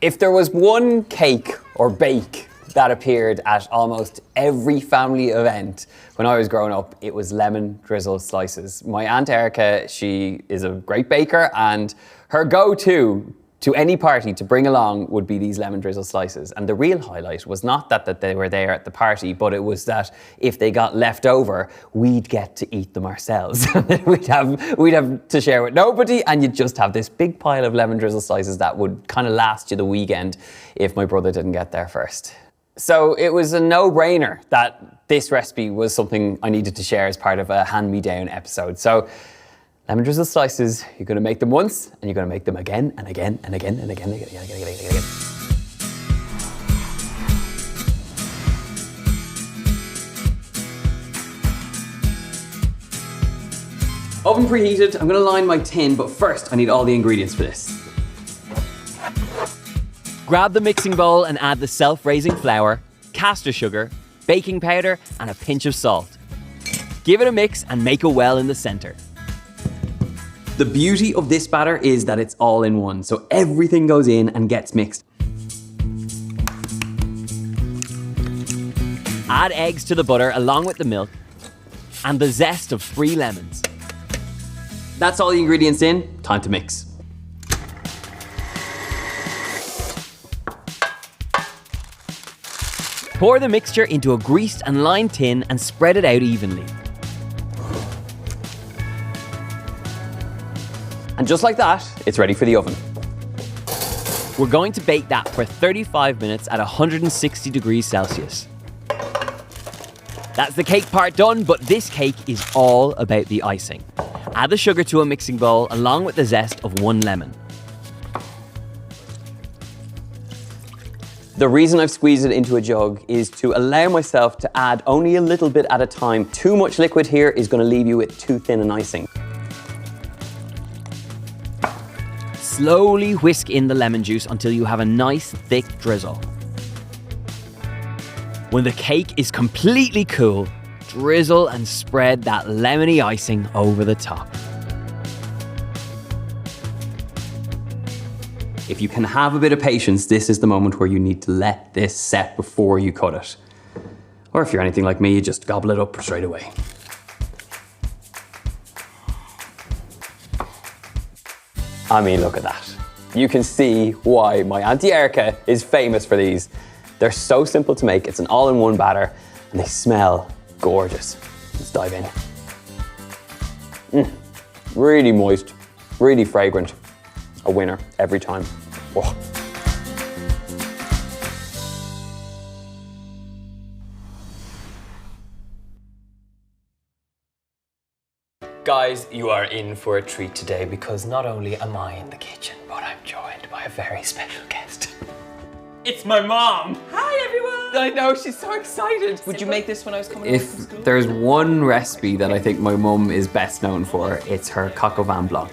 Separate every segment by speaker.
Speaker 1: If there was one cake or bake that appeared at almost every family event when I was growing up, it was lemon drizzle slices. My Aunt Erica, she is a great baker, and her go-to to any party to bring along would be these lemon drizzle slices. And the real highlight was not that they were there at the party, but it was that if they got left over, we'd get to eat them ourselves. we'd have to share with nobody, and you'd just have this big pile of lemon drizzle slices that would kind of last you the weekend if my brother didn't get there first. So it was a no-brainer that this recipe was something I needed to share as part of a hand-me-down episode. So lemon drizzle slices, you're gonna make them once, and you're gonna make them again and again and again and again and again and again and again. Oven preheated, I'm gonna line my tin, but first I need all the ingredients for this.
Speaker 2: Grab the mixing bowl and add the self-raising flour, caster sugar, baking powder, and a pinch of salt. Give it a mix and make a well in the center.
Speaker 1: The beauty of this batter is that it's all in one, so everything goes in and gets mixed.
Speaker 2: Add eggs to the butter along with the milk and the zest of 3 lemons.
Speaker 1: That's all the ingredients in, time to mix.
Speaker 2: Pour the mixture into a greased and lined tin and spread it out evenly.
Speaker 1: And just like that, it's ready for the oven.
Speaker 2: We're going to bake that for 35 minutes at 160 degrees Celsius. That's the cake part done, but this cake is all about the icing. Add the sugar to a mixing bowl along with the zest of 1 lemon.
Speaker 1: The reason I've squeezed it into a jug is to allow myself to add only a little bit at a time. Too much liquid here is going to leave you with too thin an icing.
Speaker 2: Slowly whisk in the lemon juice until you have a nice thick drizzle. When the cake is completely cool, drizzle and spread that lemony icing over the top.
Speaker 1: If you can have a bit of patience, this is the moment where you need to let this set before you cut it. Or if you're anything like me, you just gobble it up straight away. I mean, look at that. You can see why my Auntie Erica is famous for these. They're so simple to make. It's an all-in-one batter, and they smell gorgeous. Let's dive in. Really moist, really fragrant. A winner every time. Oh. Guys, you are in for a treat today because not only am I in the kitchen, but I'm joined by a very special guest. It's my mom!
Speaker 3: Hi everyone!
Speaker 1: I know, she's so excited.
Speaker 3: Would you make this when I was coming home from school?
Speaker 1: If there's one recipe that I think my mum is best known for, it's her coq au vin blanc.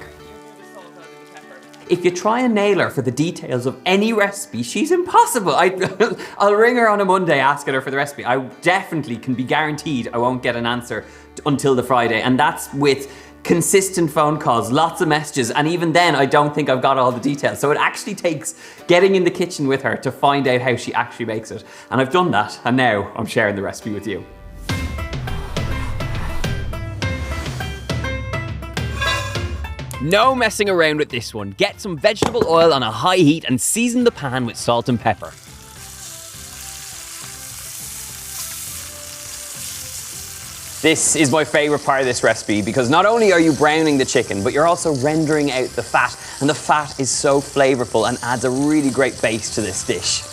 Speaker 1: If you try and nail her for the details of any recipe, she's impossible. I'll ring her on a Monday asking her for the recipe. I definitely can be guaranteed I won't get an answer until the Friday, and that's with consistent phone calls, lots of messages, and even then I don't think I've got all the details. So it actually takes getting in the kitchen with her to find out how she actually makes it. And I've done that, and now I'm sharing the recipe with you.
Speaker 2: No messing around with this one. Get some vegetable oil on a high heat and season the pan with salt and pepper.
Speaker 1: This is my favorite part of this recipe because not only are you browning the chicken, but you're also rendering out the fat, and the fat is so flavorful and adds a really great base to this dish.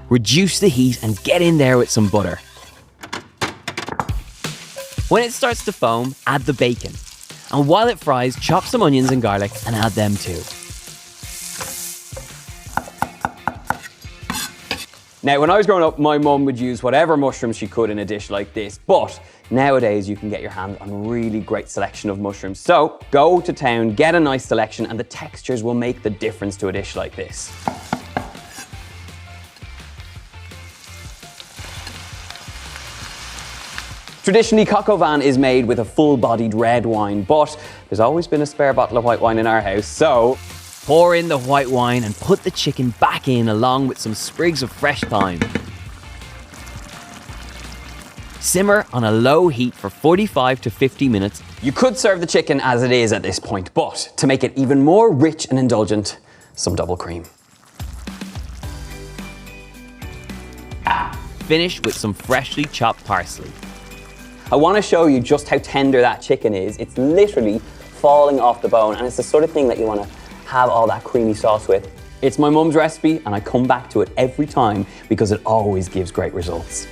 Speaker 2: Reduce the heat and get in there with some butter. When it starts to foam, add the bacon. And while it fries, chop some onions and garlic and add them too.
Speaker 1: Now, when I was growing up, my mum would use whatever mushrooms she could in a dish like this, but nowadays you can get your hand on a really great selection of mushrooms. So go to town, get a nice selection, and the textures will make the difference to a dish like this. Traditionally, coq au vin is made with a full-bodied red wine, but there's always been a spare bottle of white wine in our house, so
Speaker 2: Pour in the white wine and put the chicken back in along with some sprigs of fresh thyme. Simmer on a low heat for 45 to 50 minutes.
Speaker 1: you could serve the chicken as it is at this point, but to make it even more rich and indulgent, some double cream.
Speaker 2: Finish with some freshly chopped parsley.
Speaker 1: I want to show you just how tender that chicken is. It's literally falling off the bone, and it's the sort of thing that you want to have all that creamy sauce with. It's my mum's recipe, and I come back to it every time because it always gives great results.